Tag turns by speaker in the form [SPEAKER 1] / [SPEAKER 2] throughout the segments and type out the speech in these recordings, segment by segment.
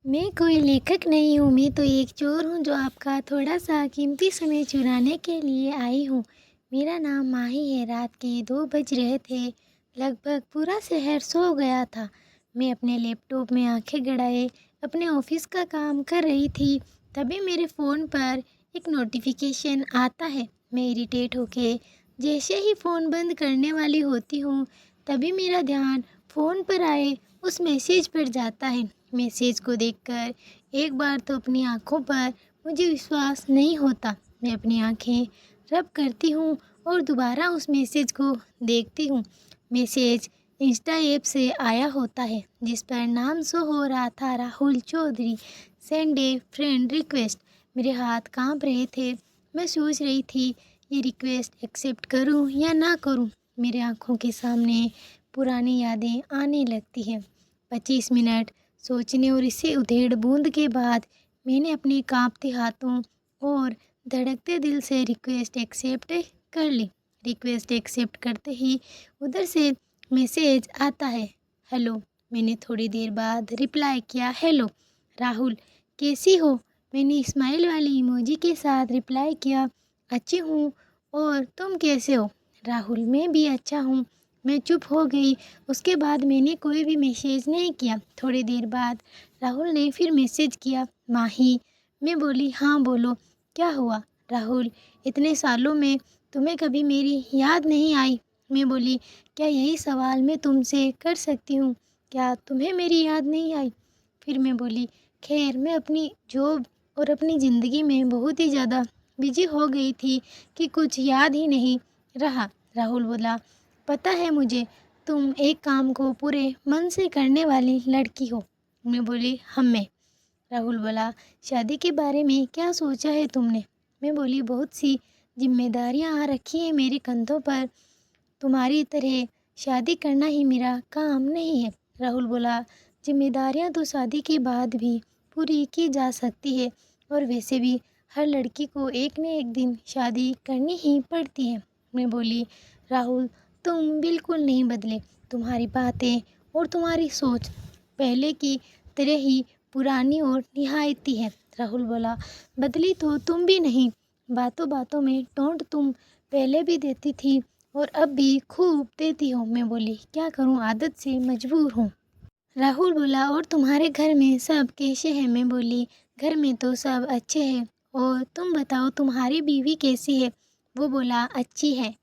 [SPEAKER 1] मैं कोई लेखक नहीं हूँ, मैं तो एक चोर हूँ जो आपका थोड़ा-सा कीमती समय चुराने के लिए आई हूँ। मेरा नाम माही है, रात के 2 बज रहे थे। लगभग पूरा शहर सो गया था। मैं अपने लैपटॉप में आँखें गड़ाए अपने ऑफ़िस का काम कर रही थी, तभी मेरे फ़ोन पर एक नोटिफ़िकेशन आता है। मैं इरिटेट होके जैसे ही फ़ोन बंद करने वाली होती हूँ, तभी मेरा ध्यान फ़ोन पर आए उस मैसेज पर जाता है। मैसेज को देखकर एक बार तो अपनी आँखों पर मुझे विश्वास नहीं होता। मैं अपनी आँखें रब करती हूँ और दोबारा उस मैसेज को देखती हूँ। मैसेज इंस्टा ऐप से आया होता है, जिस पर नाम शो हो रहा था, Rahul Chaudhary, send a friend request. मेरे हाथ काँप रहे थे। मैं सोच रही थी, ये रिक्वेस्ट एक्सेप्ट करूँ या ना करूँ। मेरे आँखों के सामने पुरानी यादें आने लगती हैं। 25 मिनट सोचने और इसे उधेड़ बूंद के बाद मैंने अपने कांपते हाथों और धड़कते दिल से रिक्वेस्ट एक्सेप्ट कर ली। रिक्वेस्ट एक्सेप्ट करते ही उधर से मैसेज आता है, हेलो। मैंने थोड़ी देर बाद रिप्लाई किया, हेलो राहुल, कैसी हो। मैंने स्माइल वाली इमोजी के साथ रिप्लाई किया, अच्छी हूँ, और तुम कैसे हो। राहुल, मैं भी अच्छा हूँ। मैं चुप हो गई। उसके बाद मैंने कोई भी मैसेज नहीं किया। थोड़ी देर बाद राहुल ने फिर मैसेज किया, माही। मैं बोली, हाँ बोलो, क्या हुआ। राहुल, इतने सालों में तुम्हें कभी मेरी याद नहीं आई। मैं बोली, क्या यही सवाल मैं तुमसे कर सकती हूँ, क्या तुम्हें मेरी याद नहीं आई। फिर मैं बोली, खैर मैं अपनी जॉब और अपनी ज़िंदगी में बहुत ही ज़्यादा बिजी हो गई थी कि कुछ याद ही नहीं रहा। राहुल बोला, पता है मुझे, तुम एक काम को पूरे मन से करने वाली लड़की हो। मैं बोली, हमें। राहुल बोला, शादी के बारे में क्या सोचा है तुमने। मैं बोली, बहुत सी जिम्मेदारियां आ रखी हैं मेरे कंधों पर। तुम्हारी तरह शादी करना ही मेरा काम नहीं है। राहुल बोला, जिम्मेदारियां तो शादी के बाद भी पूरी की जा सकती है, और वैसे भी हर लड़की को एक न एक दिन शादी करनी ही पड़ती है। मैं बोली, राहुल, तुम बिल्कुल नहीं बदले। तुम्हारी बातें और तुम्हारी सोच पहले की तरह ही पुरानी और निहायती है। राहुल बोला, बदली तो तुम भी नहीं। बातों बातों में टोंट तुम पहले भी देती थी और अब भी खूब देती हो। मैं बोली, क्या करूं, आदत से मजबूर हूँ। राहुल बोला, और तुम्हारे घर में सब कैसे हैं। मैं बोली, घर में तो सब अच्छे हैं, और तुम बताओ तुम्हारी बीवी कैसी है। वो बोला, अच्छी है।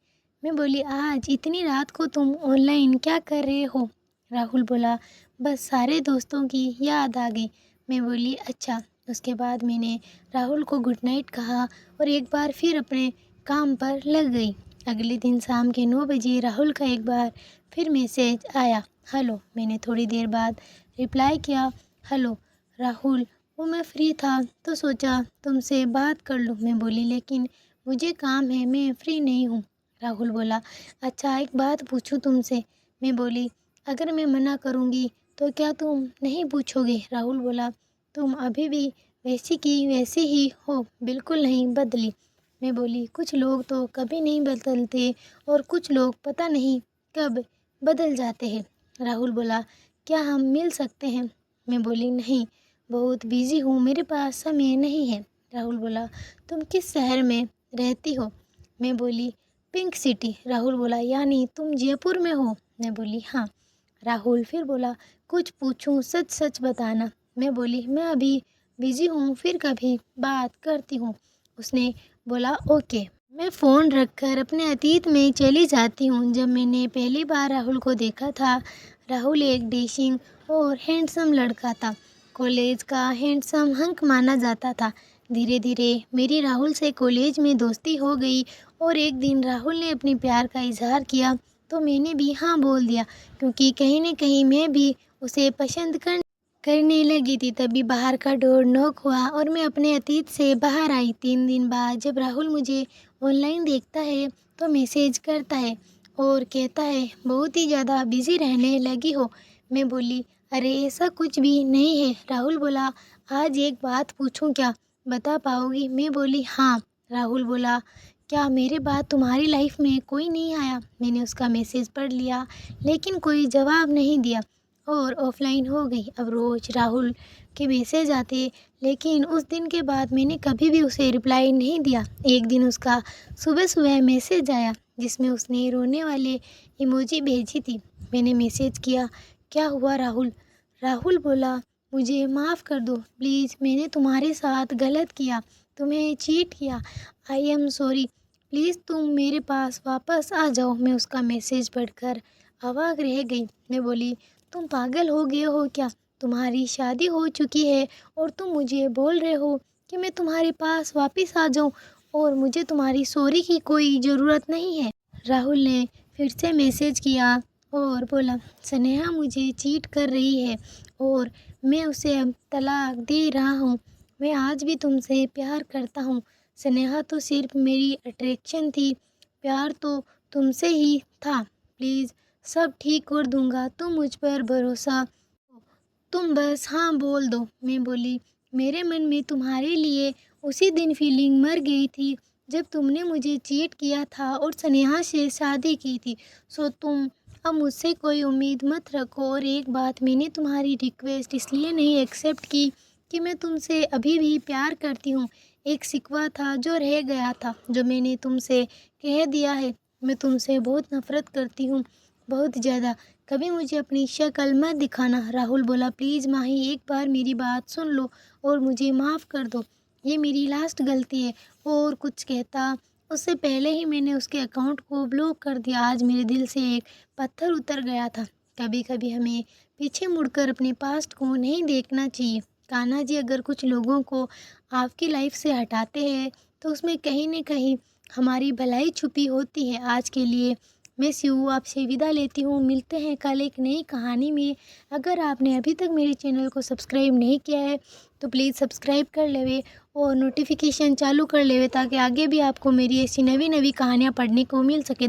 [SPEAKER 1] मैं बोली, आज इतनी रात को तुम ऑनलाइन क्या कर रहे हो। राहुल बोला, बस सारे दोस्तों की याद आ गई। मैं बोली, अच्छा। उसके बाद मैंने राहुल को गुड नाइट कहा और एक बार फिर अपने काम पर लग गई। अगले दिन शाम के 9 बजे राहुल का एक बार फिर मैसेज आया, हेलो। मैंने थोड़ी देर बाद रिप्लाई किया, हेलो राहुल। वो मैं फ्री था तो सोचा तुमसे बात कर लूँ। मैं बोली, लेकिन मुझे काम है, मैं फ्री नहीं हूँ। राहुल बोला, अच्छा एक बात पूछूं तुमसे। मैं बोली, अगर मैं मना करूँगी तो क्या तुम नहीं पूछोगे। राहुल बोला, तुम अभी भी वैसी की वैसी ही हो, बिल्कुल नहीं बदली। मैं बोली, कुछ लोग तो कभी नहीं बदलते और कुछ लोग पता नहीं कब बदल जाते हैं। राहुल बोला, क्या हम मिल सकते हैं। मैं बोली, नहीं, बहुत बिजी हूँ, मेरे पास समय नहीं है। राहुल बोला, तुम किस शहर में रहती हो। मैं बोली, पिंक सिटी। राहुल बोला, यानी तुम जयपुर में हो। मैं बोली, हाँ। राहुल फिर बोला, कुछ पूछूं, सच सच बताना। मैं बोली, मैं अभी बिजी हूँ, फिर कभी बात करती हूँ। उसने बोला, ओके। मैं फ़ोन रखकर अपने अतीत में चली जाती हूँ। जब मैंने पहली बार राहुल को देखा था, राहुल एक डैशिंग और हैंडसम लड़का था। कॉलेज का हैंडसम हंक माना जाता था। धीरे धीरे मेरी राहुल से कॉलेज में दोस्ती हो गई, और एक दिन राहुल ने अपने प्यार का इजहार किया तो मैंने भी हाँ बोल दिया, क्योंकि कहीं न कहीं मैं भी उसे पसंद करने लगी थी। तभी बाहर का डोर नॉक हुआ और मैं अपने अतीत से बाहर आई। 3 दिन बाद जब राहुल मुझे ऑनलाइन देखता है तो मैसेज करता है और कहता है, बहुत ही ज़्यादा बिजी रहने लगी हो। मैं बोली, अरे ऐसा कुछ भी नहीं है। राहुल बोला, आज एक बात पूछूं क्या, बता पाओगी। मैं बोली, हाँ। राहुल बोला, क्या मेरे बाद तुम्हारी लाइफ में कोई नहीं आया। मैंने उसका मैसेज पढ़ लिया, लेकिन कोई जवाब नहीं दिया, और ऑफलाइन हो गई। अब रोज़ राहुल के मैसेज आते, लेकिन उस दिन के बाद मैंने कभी भी उसे रिप्लाई नहीं दिया। एक दिन उसका सुबह सुबह मैसेज आया जिसमें उसने रोने वाले इमोजी भेजी थी। मैंने मैसेज किया, क्या हुआ राहुल? राहुल बोला, मुझे माफ़ कर दो प्लीज़, मैंने तुम्हारे साथ गलत किया, तुम्हें चीट किया। आई एम सॉरी, प्लीज़ तुम मेरे पास वापस आ जाओ। मैं उसका मैसेज पढ़कर अवाक रह गई। मैं बोली, तुम पागल हो गए हो क्या? तुम्हारी शादी हो चुकी है और तुम मुझे बोल रहे हो कि मैं तुम्हारे पास वापस आ जाऊं, और मुझे तुम्हारी सॉरी की कोई ज़रूरत नहीं है। राहुल ने फिर से मैसेज किया और बोला, स्नेहा मुझे चीट कर रही है और मैं उसे अब तलाक दे रहा हूँ। मैं आज भी तुमसे प्यार करता हूँ। स्नेहा तो सिर्फ मेरी अट्रैक्शन थी, प्यार तो तुमसे ही था। प्लीज़ सब ठीक कर दूंगा, तुम मुझ पर भरोसा, तुम बस हाँ बोल दो। मैं बोली, मेरे मन में तुम्हारे लिए उसी दिन फीलिंग मर गई थी जब तुमने मुझे चीट किया था और स्नेहा से शादी की थी। सो तुम अब मुझसे कोई उम्मीद मत रखो। और एक बात, मैंने तुम्हारी रिक्वेस्ट इसलिए नहीं एक्सेप्ट की कि मैं तुमसे अभी भी प्यार करती हूँ। एक शिकवा था जो रह गया था, जो मैंने तुमसे कह दिया है। मैं तुमसे बहुत नफ़रत करती हूँ, बहुत ज़्यादा। कभी मुझे अपनी शक्ल मत दिखाना। राहुल बोला, प्लीज़ माही, एक बार मेरी बात सुन लो और मुझे माफ़ कर दो। ये मेरी लास्ट गलती है। और कुछ कहता उससे पहले ही मैंने उसके अकाउंट को ब्लॉक कर दिया। आज मेरे दिल से एक पत्थर उतर गया था। कभी कभी हमें पीछे मुड़कर अपने पास्ट को नहीं देखना चाहिए। कान्हा जी, अगर कुछ लोगों को आपकी लाइफ से हटाते हैं तो उसमें कहीं न कहीं हमारी भलाई छुपी होती है। आज के लिए मैं शिव आपसे विदा लेती हूँ। मिलते हैं कल एक नई कहानी में। अगर आपने अभी तक मेरे चैनल को सब्सक्राइब नहीं किया है तो प्लीज़ सब्सक्राइब कर लेवे और नोटिफिकेशन चालू कर लेवे, ताकि आगे भी आपको मेरी ऐसी नवी नवी कहानियाँ पढ़ने को मिल सके।